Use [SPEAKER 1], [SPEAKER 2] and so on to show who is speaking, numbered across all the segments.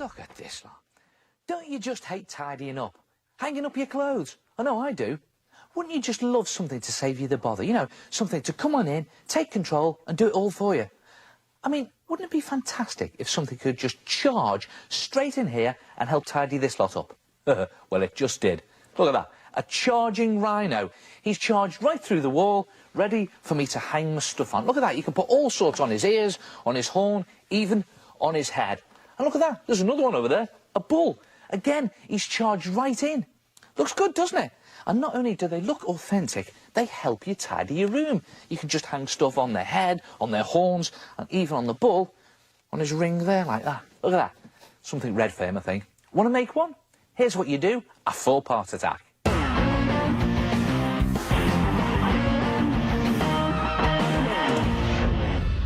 [SPEAKER 1] Look at this lot. Don't you just hate tidying up? Hanging up your clothes? I know I do. Wouldn't you just love something to save you the bother? You know, something to come on in, take control and do it all for you. I mean, wouldn't it be fantastic if something could just charge straight in here and help tidy this lot up? Well, it just did. Look at that. A charging Rhino. He's charged right through the wall, ready for me to hang my stuff on. Look at that. You can put all sorts on his ears, on his horn, even on his head. And look at that. There's another one over there. A bull. Again, he's charged right in. Looks good, doesn't it? And not only do they look authentic, they help you tidy your room. You can just hang stuff on their head, on their horns, and even on the bull, on his ring there, like that. Look at that. Something red for him, I think. Want to make one? Here's what you do. A 4-part attack.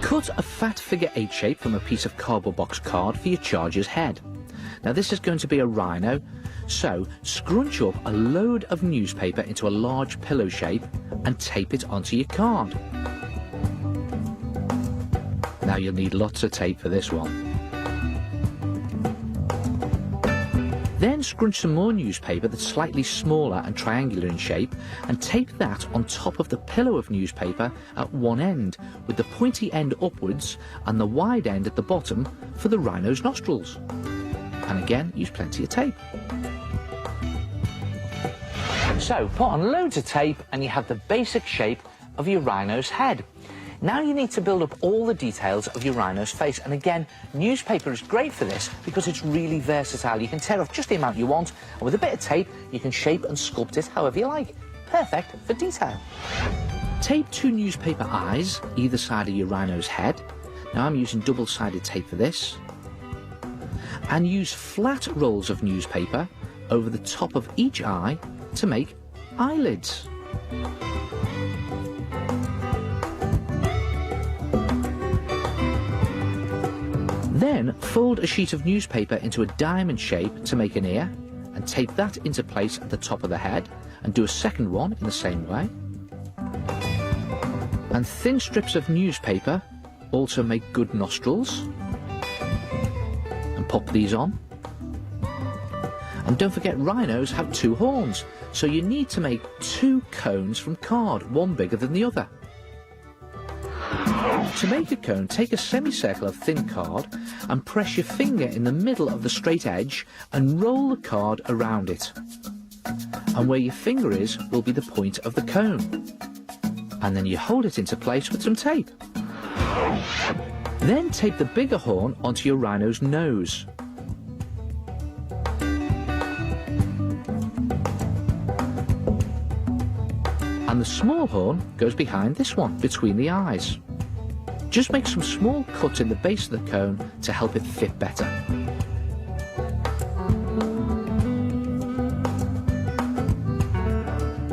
[SPEAKER 1] Cut a fat figure 8 shape from a piece of cardboard box card for your charger's head. Now this is going to be a rhino, so scrunch up a load of newspaper into a large pillow shape and tape it onto your card. Now you'll need lots of tape for this one. Then scrunch some more newspaper that's slightly smaller and triangular in shape and tape that on top of the pillow of newspaper at one end, with the pointy end upwards and the wide end at the bottom for the rhino's nostrils. And again, use plenty of tape. So put on loads of tape and you have the basic shape of your rhino's head. Now you need to build up all the details of your rhino's face, and again, newspaper is great for this because it's really versatile. You can tear off just the amount you want, and with a bit of tape you can shape and sculpt it however you like. Perfect for detail. Tape 2 newspaper eyes either side of your rhino's head. Now I'm using double-sided tape for this. And use flat rolls of newspaper over the top of each eye to make eyelids. Then fold a sheet of newspaper into a diamond shape to make an ear and tape that into place at the top of the head and do a second one in the same way. And thin strips of newspaper also make good nostrils. And pop these on. And don't forget, rhinos have 2 horns, so you need to make 2 cones from card, one bigger than the other. To make a cone, take a semicircle of thin card and press your finger in the middle of the straight edge and roll the card around it. And where your finger is will be the point of the cone. And then you hold it into place with some tape. Then tape the bigger horn onto your rhino's nose. And the small horn goes behind this one, between the eyes. Just make some small cuts in the base of the cone to help it fit better.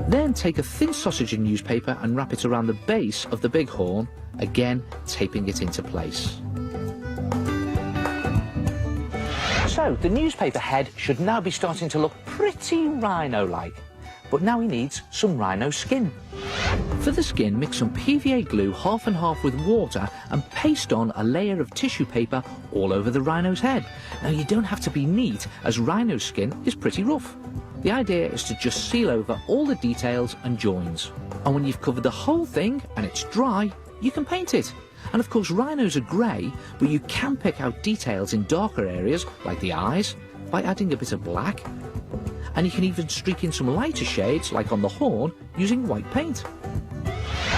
[SPEAKER 1] Then take a thin sausage of newspaper and wrap it around the base of the big horn, again taping it into place. So the newspaper head should now be starting to look pretty rhino-like, but now he needs some rhino skin. For the skin, mix some PVA glue half and half with water and paste on a layer of tissue paper all over the rhino's head. Now you don't have to be neat, as rhino skin is pretty rough. The idea is to just seal over all the details and joins. And when you've covered the whole thing and it's dry, you can paint it. And of course rhinos are grey, but you can pick out details in darker areas like the eyes by adding a bit of black. And you can even streak in some lighter shades like on the horn using white paint.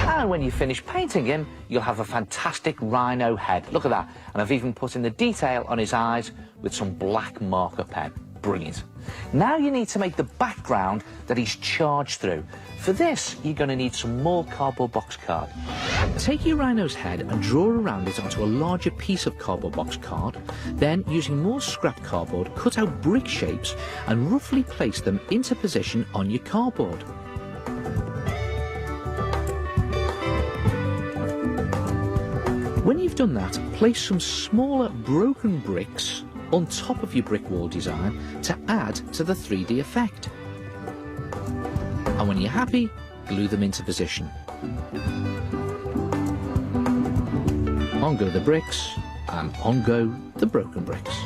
[SPEAKER 1] And when you finish painting him, you'll have a fantastic rhino head. Look at that. And I've even put in the detail on his eyes with some black marker pen. Brilliant. Now you need to make the background that he's charged through. For this, you're going to need some more cardboard box card. Take your rhino's head and draw around it onto a larger piece of cardboard box card. Then, using more scrap cardboard, cut out brick shapes and roughly place them into position on your cardboard. When you've done that, place some smaller broken bricks on top of your brick wall design to add to the 3D effect. And when you're happy, glue them into position. On go the bricks, and on go the broken bricks.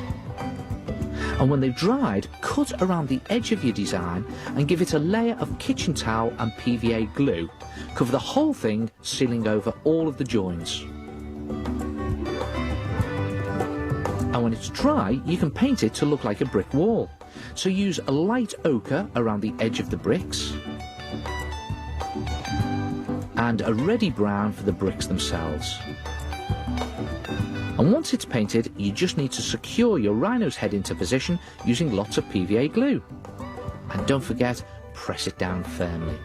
[SPEAKER 1] And when they've dried, cut around the edge of your design and give it a layer of kitchen towel and PVA glue. Cover the whole thing, sealing over all of the joins. And when it's dry, you can paint it to look like a brick wall. So use a light ochre around the edge of the bricks and a reddy brown for the bricks themselves. And once it's painted, you just need to secure your Rhino's head into position using lots of PVA glue. And don't forget, press it down firmly.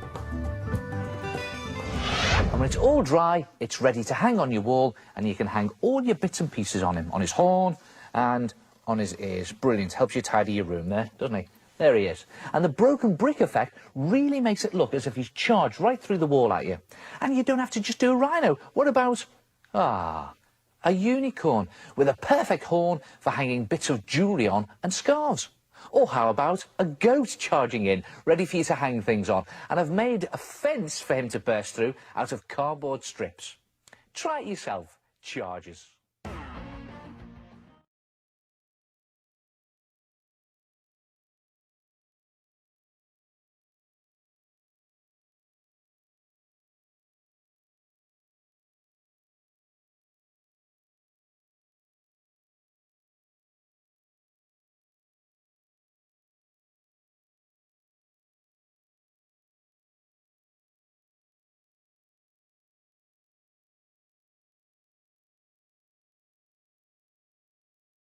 [SPEAKER 1] And when it's all dry, it's ready to hang on your wall, and you can hang all your bits and pieces on him, on his horn and on his ears. Brilliant, helps you tidy your room there, doesn't he? There he is. And the broken brick effect really makes it look as if he's charged right through the wall at you. And you don't have to just do a rhino. What about, a unicorn with a perfect horn for hanging bits of jewellery on and scarves? Or how about a goat charging in, ready for you to hang things on? And I've made a fence for him to burst through out of cardboard strips. Try it yourself, Chargers.